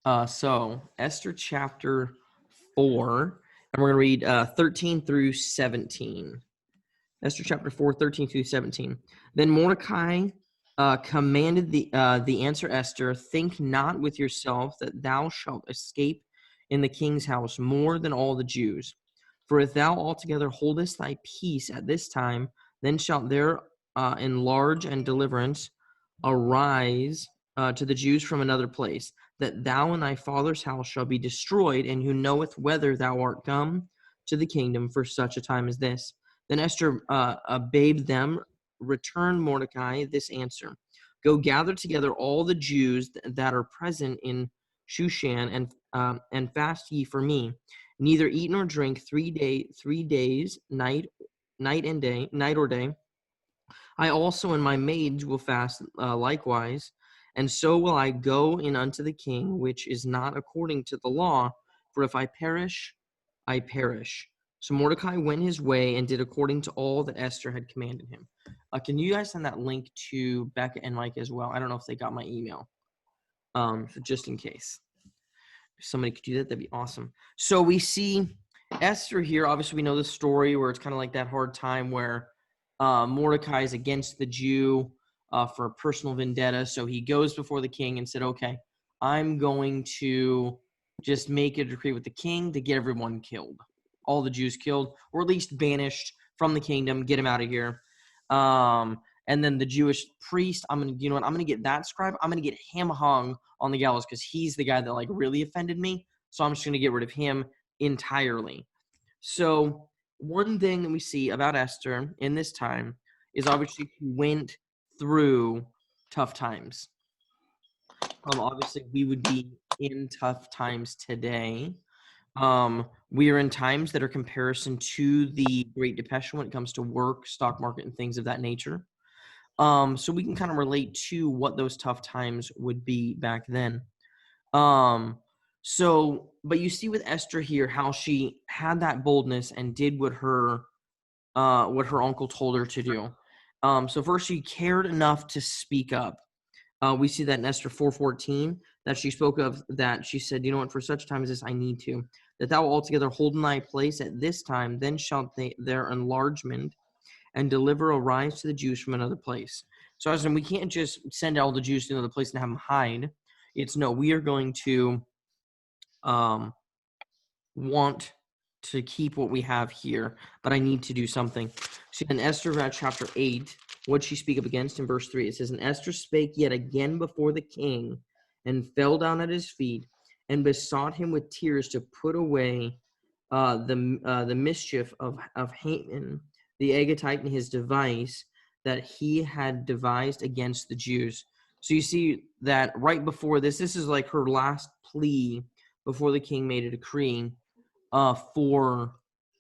So Esther chapter 4, and we're going to read 13 through 17. Esther chapter 4, 13 through 17. Then Mordecai commanded the answer Esther, think not with yourself that thou shalt escape in the king's house more than all the Jews. For if thou altogether holdest thy peace at this time, then shalt there enlarge and deliverance arise to the Jews from another place, that thou and thy father's house shall be destroyed, and who knoweth whether thou art come to the kingdom for such a time as this. Then Esther bade them return Mordecai this answer: go gather together all the Jews that are present in Shushan, and fast ye for me. Neither eat nor drink 3 days, night or day. I also and my maids will fast likewise, and so will I go in unto the king, which is not according to the law. For if I perish, I perish. So Mordecai went his way and did according to all that Esther had commanded him. Can you guys send that link to Becca and Mike as well? I don't know if they got my email. So just in case. If somebody could do that, that'd be awesome. So we see Esther here. Obviously, we know the story where it's kind of like that hard time where Mordecai is against the Jew for a personal vendetta. So he goes before the king and said, okay, I'm going to just make a decree with the king to get everyone killed. All the Jews killed, or at least banished from the kingdom, get him out of here. And then the Jewish priest, I'm gonna get that scribe. I'm gonna get him hung on the gallows because he's the guy that like really offended me. So I'm just gonna get rid of him entirely. So one thing that we see about Esther in this time is obviously she went through tough times. Obviously, we would be in tough times today. We are in times that are comparison to the Great Depression when it comes to work, stock market, and things of that nature. So we can kind of relate to what those tough times would be back then. But you see with Esther here how she had that boldness and did what her uncle told her to do. So first, she cared enough to speak up. We see that in Esther 4:14 that she spoke of, that she said, you know what, for such time as this I need to, that thou altogether hold in thy place at this time, then shalt their enlargement and deliver arise to the Jews from another place. So as in, we can't just send all the Jews to another place and have them hide. It's no, we are going to want to keep what we have here, but I need to do something. So in Esther chapter 8, what she speak up against in verse 3, it says, and Esther spake yet again before the king, and fell down at his feet, and besought him with tears to put away the mischief of Haman the Agagite and his device that he had devised against the Jews. So you see that right before this is like her last plea before the king made a decree for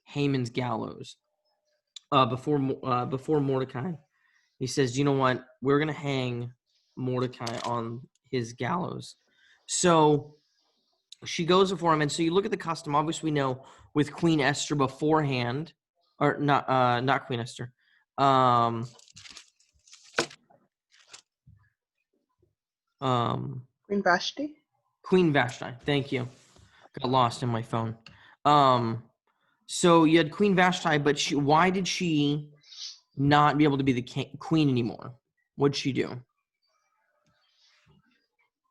Haman's gallows. Before Mordecai, he says, you know what? We're going to hang Mordecai on his gallows. So she goes before him. And so you look at the custom. Obviously, we know with Queen Esther beforehand, or not Queen Esther. Queen Vashti. Queen Vashti. Thank you. Got lost in my phone. So you had Queen Vashti, but why did she not be able to be the queen anymore? What'd she do?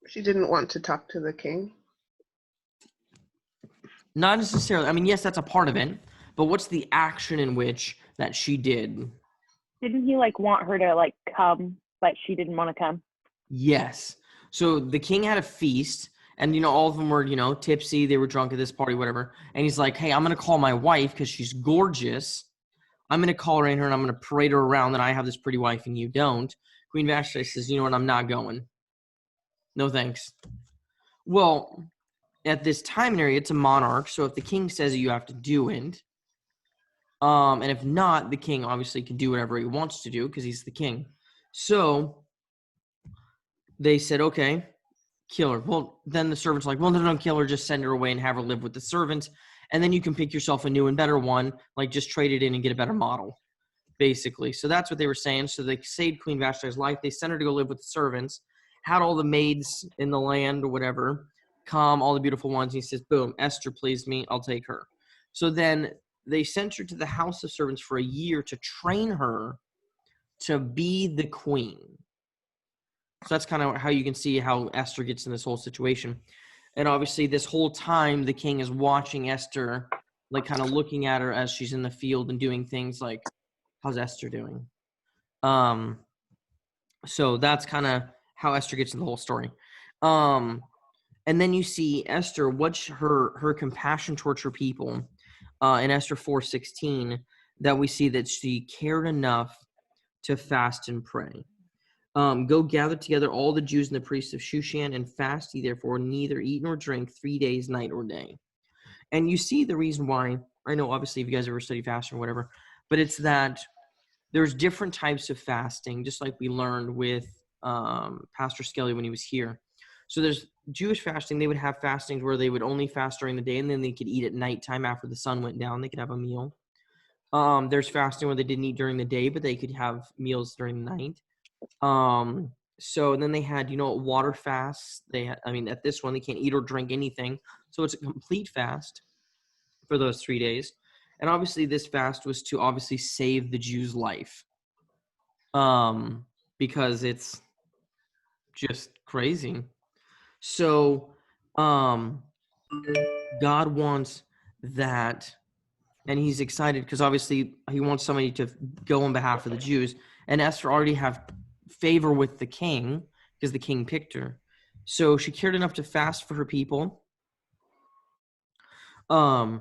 She didn't want to talk to the king. Not necessarily. I mean, yes, that's a part of it. But what's the action in which that she did? Didn't he want her to come, but she didn't want to come? Yes. So the king had a feast, and all of them were tipsy. They were drunk at this party, whatever. And he's like, "Hey, I'm gonna call my wife because she's gorgeous. I'm gonna call her in here, and I'm gonna parade her around that I have this pretty wife and you don't." Queen Vashti says, "You know what? I'm not going. No thanks." Well, at this time and area, it's a monarch. So if the king says it, you have to do it. And if not, the king obviously can do whatever he wants to do because he's the king. So they said, okay, kill her. Well, then the servant's like, well, no, don't kill her. Just send her away and have her live with the servants. And then you can pick yourself a new and better one, just trade it in and get a better model, basically. So that's what they were saying. So they saved Queen Vashti's life. They sent her to go live with the servants, had all the maids in the land or whatever come, all the beautiful ones. He says, boom, Esther pleased me. I'll take her. So then they sent her to the house of servants for a year to train her to be the queen. So that's kind of how you can see how Esther gets in this whole situation. And obviously this whole time the king is watching Esther, like kind of looking at her as she's in the field and doing things like, how's Esther doing? So that's kind of how Esther gets in the whole story. And then you see Esther, what's her compassion towards her people in Esther 4:16, that we see that she cared enough to fast and pray. Go gather together all the Jews and the priests of Shushan and fast ye therefore, neither eat nor drink 3 days, night or day. And you see the reason why. I know obviously if you guys ever study fasting or whatever, but it's that there's different types of fasting, just like we learned with Pastor Skelly when he was here. So there's Jewish fasting. They would have fastings where they would only fast during the day, and then they could eat at nighttime after the sun went down. They could have a meal. There's fasting where they didn't eat during the day, but they could have meals during the night. So then they had, water fasts. At this one, they can't eat or drink anything. So it's a complete fast for those 3 days. And obviously this fast was to obviously save the Jews' life. Because it's just crazy. So, God wants that, and he's excited because obviously he wants somebody to go on behalf of the Jews. And Esther already have favor with the king because the king picked her. So she cared enough to fast for her people. One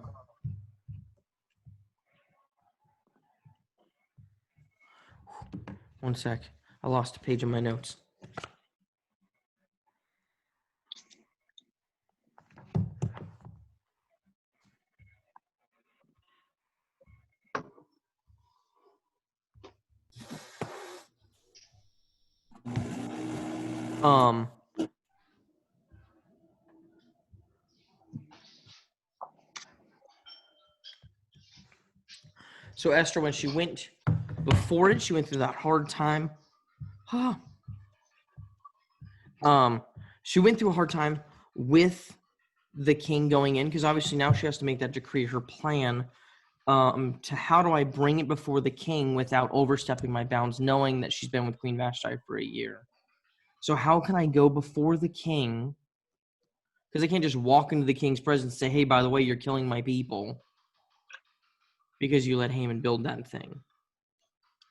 sec. I lost a page in my notes. So Esther, when she went before it, she went through that hard time. She went through a hard time with the king going in, because obviously now she has to make that decree, her plan, to how do I bring it before the king without overstepping my bounds, knowing that she's been with Queen Vashti for a year. So how can I go before the king? Because I can't just walk into the king's presence and say, hey, by the way, you're killing my people because you let Haman build that thing.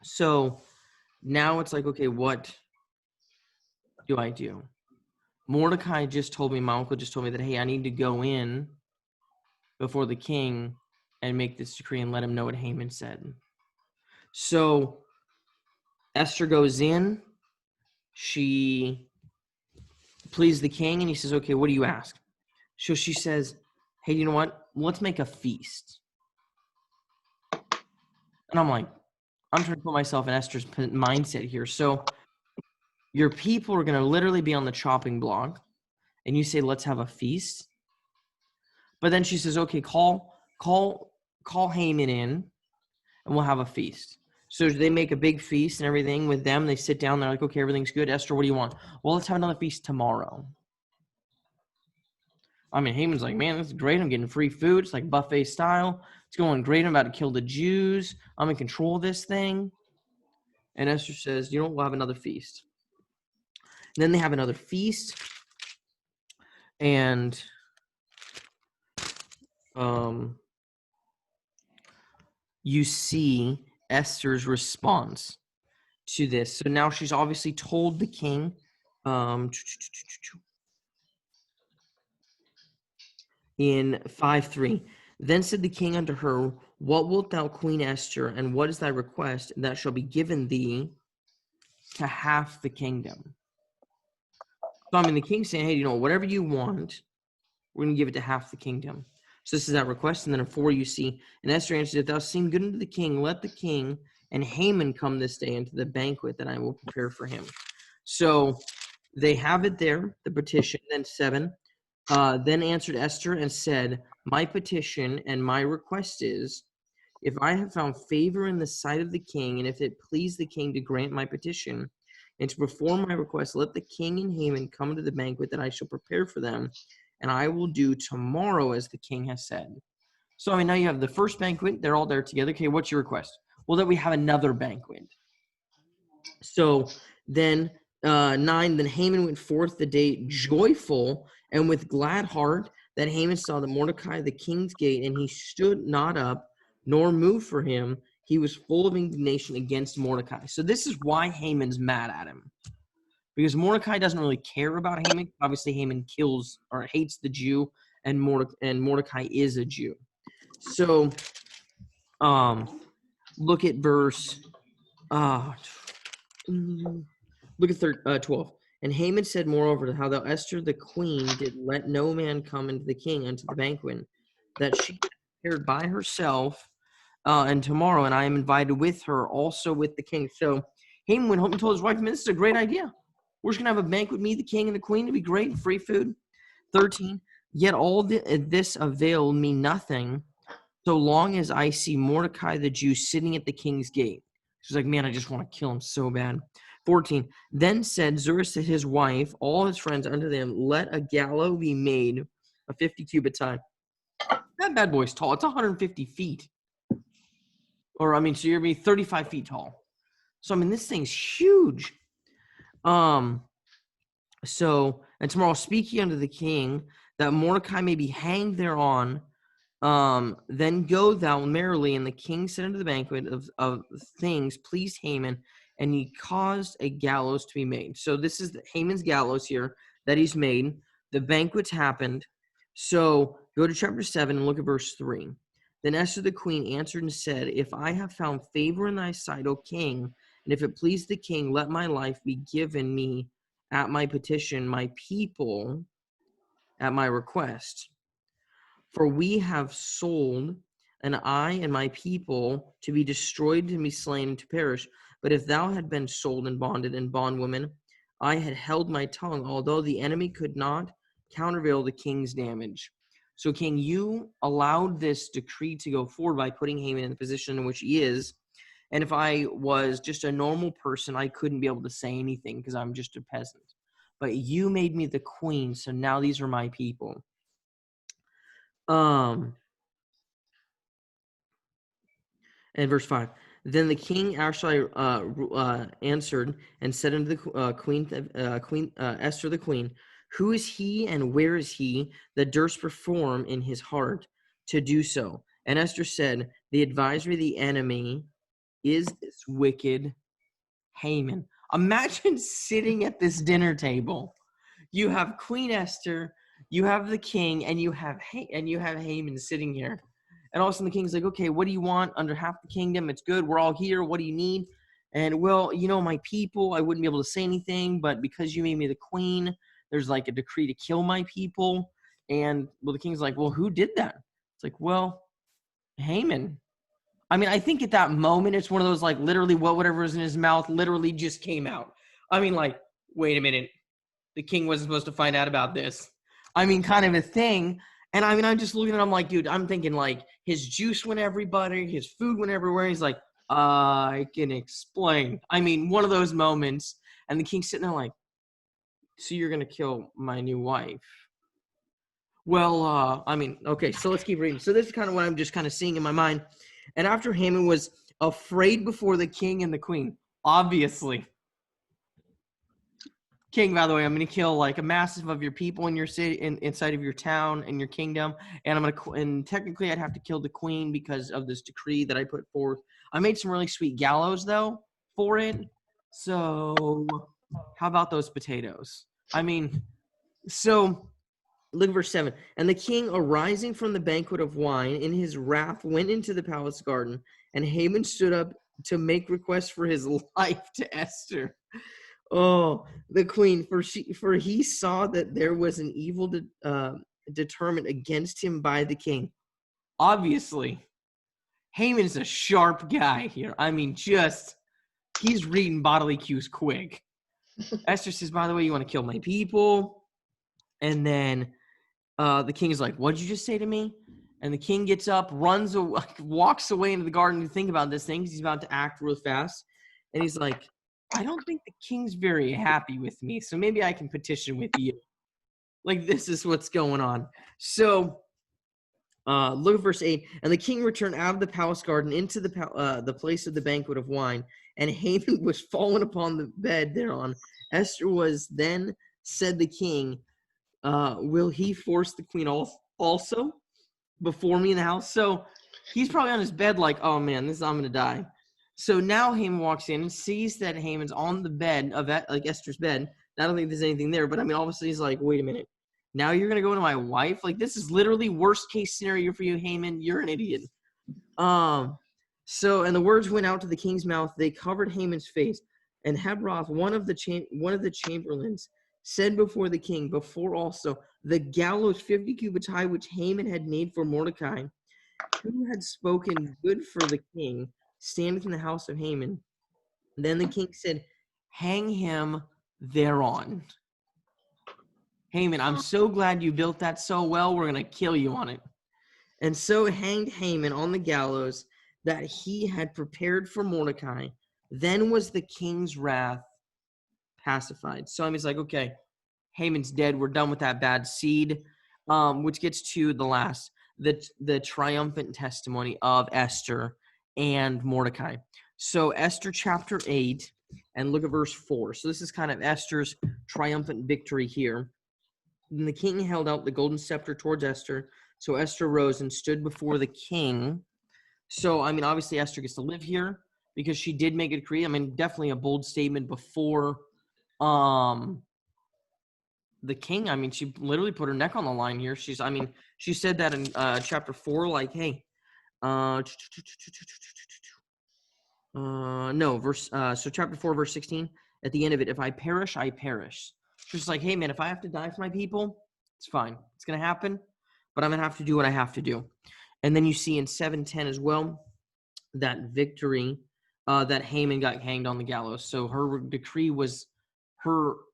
So now it's like, okay, what do I do? Mordecai just told me, my uncle just told me that, hey, I need to go in before the king and make this decree and let him know what Haman said. So Esther goes in. She pleased the king, and he says, okay, what do you ask? So she says, hey, you know what? Let's make a feast. And I'm like, I'm trying to put myself in Esther's mindset here. So your people are going to literally be on the chopping block, and you say, let's have a feast. But then she says, okay, call Haman in, and we'll have a feast. So they make a big feast and everything with them. They sit down. They're like, okay, everything's good. Esther, what do you want? Well, let's have another feast tomorrow. Haman's like, man, this is great. I'm getting free food. It's like buffet style. It's going great. I'm about to kill the Jews. I'm in control of this thing. And Esther says, you know what? We'll have another feast. And then they have another feast. And you see Esther's response to this. So now she's obviously told the king, in 5:3, then said the king unto her, what wilt thou, Queen Esther, and what is thy request that shall be given thee to half the kingdom? So the king's saying, hey, whatever you want, we're going to give it to half the kingdom. So this is that request. And then in 4, you see, and Esther answered, if thou seem good unto the king, let the king and Haman come this day into the banquet that I will prepare for him. So they have it there, the petition. Then 7, then answered Esther and said, my petition and my request is, if I have found favor in the sight of the king, and if it please the king to grant my petition, and to perform my request, let the king and Haman come to the banquet that I shall prepare for them, and I will do tomorrow as the king has said. So, I mean, now you have the first banquet. They're all there together. Okay, what's your request? Well, that we have another banquet. So then 9, then Haman went forth the day joyful and with glad heart that Haman saw the Mordecai the king's gate, and he stood not up nor moved for him. He was full of indignation against Mordecai. So this is why Haman's mad at him. Because Mordecai doesn't really care about Haman. Obviously, Haman kills or hates the Jew, and Mordecai is a Jew. So look at verse look at 12. And Haman said moreover how thou Esther the queen did let no man come into the king unto the banquet, that she prepared by herself, and tomorrow, and I am invited with her also with the king. So Haman went home and told his wife, man, this is a great idea. We're just going to have a banquet, me, the king, and the queen. It'd be great, free food. 13, yet all this availed me nothing, so long as I see Mordecai the Jew sitting at the king's gate. She's like, man, I just want to kill him so bad. 14, then said Zeresh to his wife, all his friends unto them, let a gallows be made of 50 cubits high. That bad boy's tall. It's 150 feet. Or, I mean, so you're going to be 35 feet tall. So, I mean, this thing's huge. So, and tomorrow speak ye unto the king, that Mordecai may be hanged thereon. Then go thou merrily. And the king said unto the banquet of things pleased Haman, and he caused a gallows to be made. So this is Haman's gallows here that he's made. The banquets happened. So go to chapter 7 and look at verse 3. Then Esther the queen answered and said, if I have found favor in thy sight, O king, and if it please the king, let my life be given me at my petition, my people at my request. For we have sold, and I and my people, to be destroyed, to be slain, and to perish. But if thou had been sold and bonded and bondwoman, I had held my tongue, although the enemy could not countervail the king's damage. So, king, you allowed this decree to go forward by putting Haman in the position in which he is. And if I was just a normal person, I couldn't be able to say anything because I'm just a peasant. But you made me the queen, so now these are my people. And verse 5. Then the king Ahasuerus answered and said unto the queen Esther the queen, who is he and where is he that durst perform in his heart to do so? And Esther said, the advisory of the enemy is this wicked Haman. Imagine sitting at this dinner table. You have Queen Esther, you have the king, and you have Haman sitting here. And all of a sudden the king's like, okay, what do you want under half the kingdom? It's good. We're all here. What do you need? And, well, my people, I wouldn't be able to say anything, but because you made me the queen, there's like a decree to kill my people. And, well, the king's like, well, who did that? It's like, well, Haman. I mean, I think at that moment, it's one of those, like, literally whatever was in his mouth literally just came out. I mean, like, wait a minute. The king wasn't supposed to find out about this. I mean, kind of a thing. And I mean, I'm just looking at him like, dude, I'm thinking like his juice went everybody, his food went everywhere. He's like, I can explain. I mean, one of those moments. And the king's sitting there like, so you're going to kill my new wife? Well, I mean, okay, so let's keep reading. So this is kind of what I'm just kind of seeing in my mind. And after Haman was afraid before the king and the queen, obviously. King, by the way, I'm going to kill like a massive of your people in your city, inside of your town and your kingdom, and technically I'd have to kill the queen because of this decree that I put forth. I made some really sweet gallows though for it. So how about those potatoes? I mean, so look at verse 7. And the king, arising from the banquet of wine in his wrath, went into the palace garden, and Haman stood up to make request for his life to Esther. Oh, the queen, for he saw that there was an evil determined against him by the king. Obviously, Haman is a sharp guy here. I mean, he's reading bodily cues quick. Esther says, by the way, you want to kill my people? And then the king is like, what did you just say to me? And the king gets up, walks away into the garden to think about this thing because he's about to act real fast. And he's like, I don't think the king's very happy with me, so maybe I can petition with you. Like, this is what's going on. So, look at verse 8. And the king returned out of the palace garden into the place of the banquet of wine, and Haman was fallen upon the bed thereon. Esther was then, said the king, will he force the queen also before me in the house? So he's probably on his bed like, oh man, I'm going to die. So now Haman walks in and sees that Haman's on the bed of like Esther's bed. I don't think there's anything there, but I mean, obviously he's like, wait a minute. Now you're going to go into my wife? Like, this is literally worst case scenario for you, Haman. You're an idiot. So, and the words went out to the king's mouth. They covered Haman's face. And Hebroth, one of the chamberlains, said before the king, before also the gallows 50 cubits high, which Haman had made for Mordecai, who had spoken good for the king, standeth in the house of Haman. Then the king said, hang him thereon. Haman, I'm so glad you built that so well. We're going to kill you on it. And so hanged Haman on the gallows that he had prepared for Mordecai. Then was the king's wrath pacified. So he's like, okay, Haman's dead. We're done with that bad seed, which gets to the last, the triumphant testimony of Esther and Mordecai. So Esther chapter 8, and look at verse 4. So this is kind of Esther's triumphant victory here. And the king held out the golden scepter towards Esther. So Esther rose and stood before the king. So, I mean, obviously Esther gets to live here because she did make a decree. I mean, definitely a bold statement before the king. I mean, she literally put her neck on the line here. She said that in chapter 4, like, hey, so chapter 4, verse 16, at the end of it, if I perish, I perish. She's like, hey, man, if I have to die for my people, it's fine. It's going to happen, but I'm going to have to do what I have to do. And then you see in 7:10 as well, that victory, that Haman got hanged on the gallows. So her decree was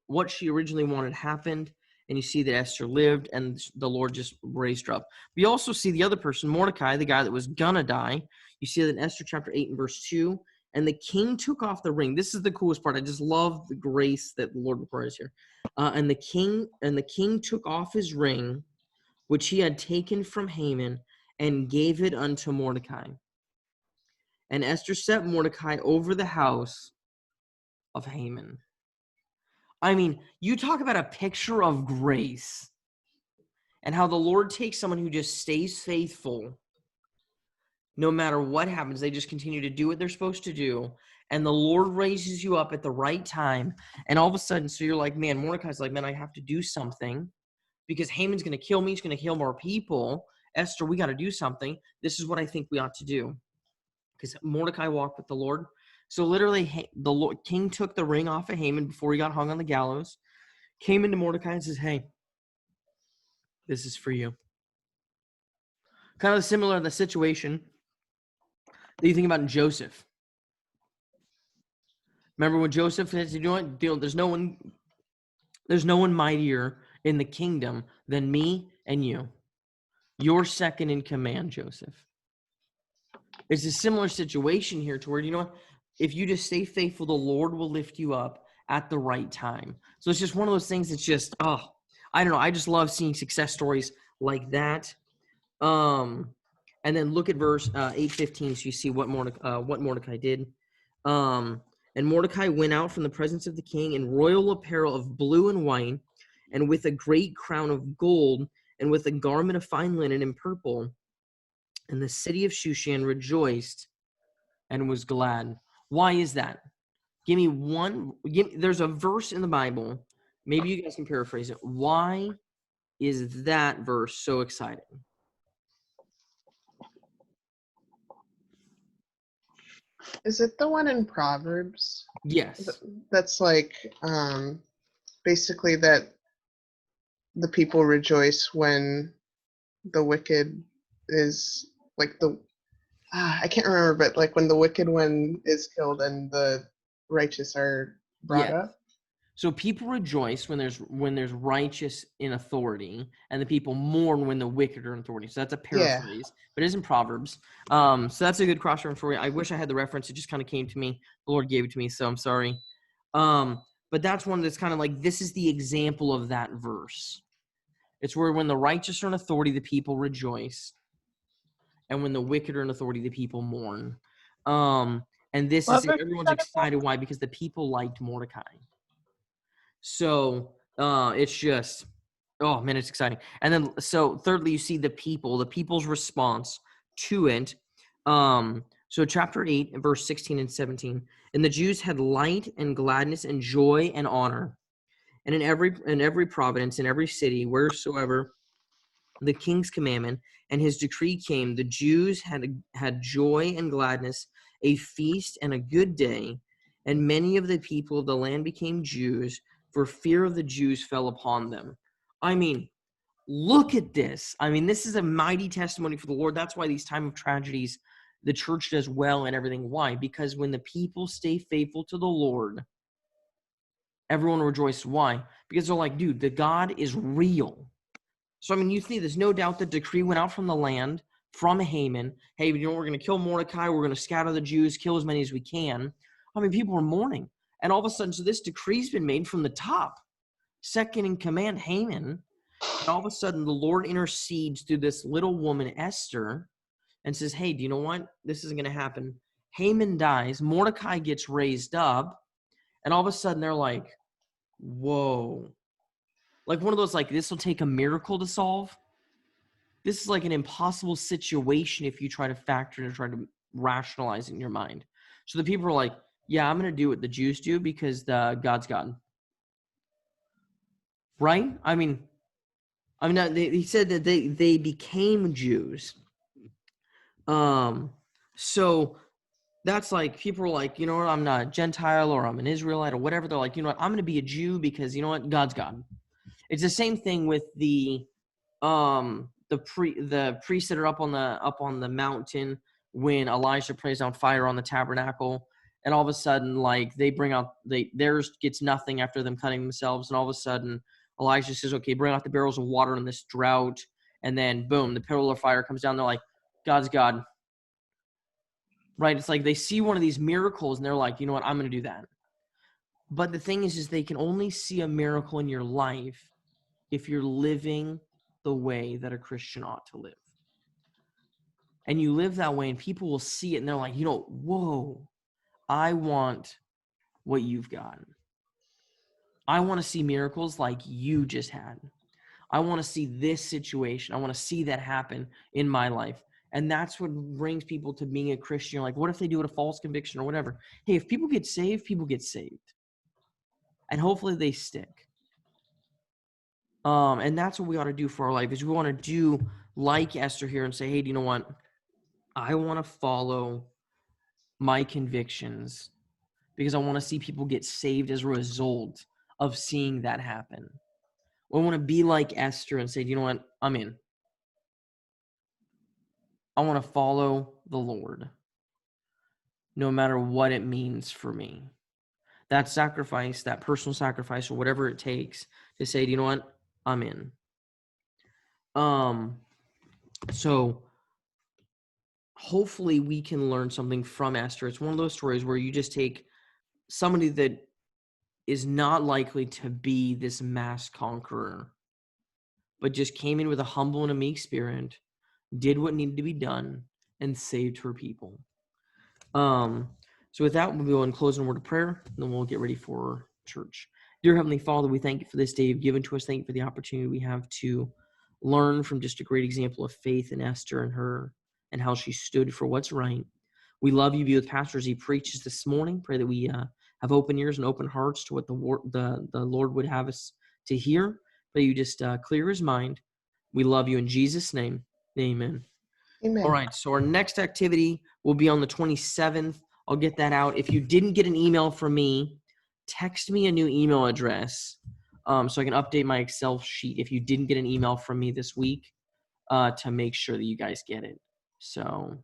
what she originally wanted happened. And you see that Esther lived and the Lord just raised her up. We also see the other person, Mordecai, the guy that was going to die. You see that in Esther chapter 8 and verse 2. And the king took off the ring. This is the coolest part. I just love the grace that the Lord requires here. And the king took off his ring, which he had taken from Haman, and gave it unto Mordecai. And Esther set Mordecai over the house of Haman. I mean, you talk about a picture of grace and how the Lord takes someone who just stays faithful. No matter what happens, they just continue to do what they're supposed to do. And the Lord raises you up at the right time. And all of a sudden, so you're like, man, Mordecai's like, man, I have to do something because Haman's going to kill me. He's going to kill more people. Esther, we got to do something. This is what I think we ought to do. Because Mordecai walked with the Lord. So literally, the king took the ring off of Haman before he got hung on the gallows, came into Mordecai and says, hey, this is for you. Kind of similar to the situation that you think about in Joseph. Remember when Joseph said, you know what, there's no one mightier in the kingdom than me and you. You're second in command, Joseph. It's a similar situation here to where, you know what, if you just stay faithful, the Lord will lift you up at the right time. So it's just one of those things that's just, I don't know. I just love seeing success stories like that. And then look at verse 8:15, so you see what Mordecai did. And Mordecai went out from the presence of the king in royal apparel of blue and white, and with a great crown of gold, and with a garment of fine linen and purple. And the city of Shushan rejoiced and was glad. Why is that? There's a verse in the Bible. Maybe you guys can paraphrase it. Why is that verse so exciting? Is it the one in Proverbs? Yes. That's like basically that the people rejoice when the wicked is like I can't remember, but like when the wicked one is killed and the righteous are brought up. So people rejoice when there's righteous in authority, and the people mourn when the wicked are in authority. So that's a paraphrase, but it is in Proverbs. So that's a good cross-reference for you. I wish I had the reference. It just kind of came to me. The Lord gave it to me, so I'm sorry. But that's one that's kind of like, this is the example of that verse. It's where when the righteous are in authority, the people rejoice. And when the wicked are in authority, the people mourn. And this What is verse is everyone's that again? excited. Why? Because the people liked Mordecai. So it's just, oh man, it's exciting. And then, so thirdly, you see the people's response to it. So chapter 8, verse 16 and 17. And the Jews had light and gladness and joy and honor. And in every province, in every city, wheresoever the king's commandment and his decree came, the Jews had joy and gladness, a feast and a good day. And many of the people of the land became Jews, for fear of the Jews fell upon them. I mean, look at this. I mean, this is a mighty testimony for the Lord. That's why these time of tragedies, the church does well and everything. Why? Because when the people stay faithful to the Lord, everyone rejoices. Why? Because they're like, dude, the God is real. So, I mean, you see, there's no doubt the decree went out from the land, from Haman. Hey, you know, we're going to kill Mordecai. We're going to scatter the Jews, kill as many as we can. I mean, people were mourning. And all of a sudden, so this decree's been made from the top. Second in command, Haman. And all of a sudden, the Lord intercedes through this little woman, Esther, and says, hey, do you know what? This isn't going to happen. Haman dies. Mordecai gets raised up. And all of a sudden, they're like, whoa. Like one of those, like, this will take a miracle to solve. This is like an impossible situation if you try to factor it and try to rationalize it in your mind. So the people are like, yeah, I'm going to do what the Jews do because God's God. Right? I mean, he said that they became Jews. So that's like, people are like, you know what, I'm not a Gentile or I'm an Israelite or whatever. They're like, you know what, I'm going to be a Jew because, you know what, God's God. It's the same thing with the priests that are up on the mountain when Elijah prays down fire on the tabernacle, and all of a sudden, like, they bring out theirs gets nothing after them cutting themselves, and all of a sudden Elijah says, okay, bring out the barrels of water in this drought, and then boom, the pillar of fire comes down. They're like, God's God. Right? It's like they see one of these miracles and they're like, you know what, I'm going to do that. But the thing is they can only see a miracle in your life if you're living the way that a Christian ought to live. And you live that way and people will see it and they're like, you know, whoa, I want what you've got. I want to see miracles like you just had. I want to see this situation. I want to see that happen in my life. And that's what brings people to being a Christian. You're like, what if they do it a false conviction or whatever? Hey, if people get saved, people get saved. And hopefully they stick. And that's what we ought to do for our life, is we want to do like Esther here and say, hey, do you know what? I want to follow my convictions because I want to see people get saved as a result of seeing that happen. I want to be like Esther and say, do you know what? I'm in. I want to follow the Lord no matter what it means for me. That sacrifice, that personal sacrifice, or whatever it takes to say, do you know what? I'm in. So hopefully we can learn something from Esther. It's one of those stories where you just take somebody that is not likely to be this mass conqueror, but just came in with a humble and a meek spirit, did what needed to be done, and saved her people. So with that, we'll go and close in a word of prayer, and then we'll get ready for church. Dear Heavenly Father, we thank you for this day you've given to us. Thank you for the opportunity we have to learn from just a great example of faith in Esther and her and how she stood for what's right. We love you. Be with Pastor as he preaches this morning. Pray that we have open ears and open hearts to what the Lord would have us to hear. Pray you just clear his mind. We love you in Jesus' name. Amen. Amen. All right, so our next activity will be on the 27th. I'll get that out. If you didn't get an email from me, text me a new email address so I can update my Excel sheet if you didn't get an email from me this week to make sure that you guys get it. So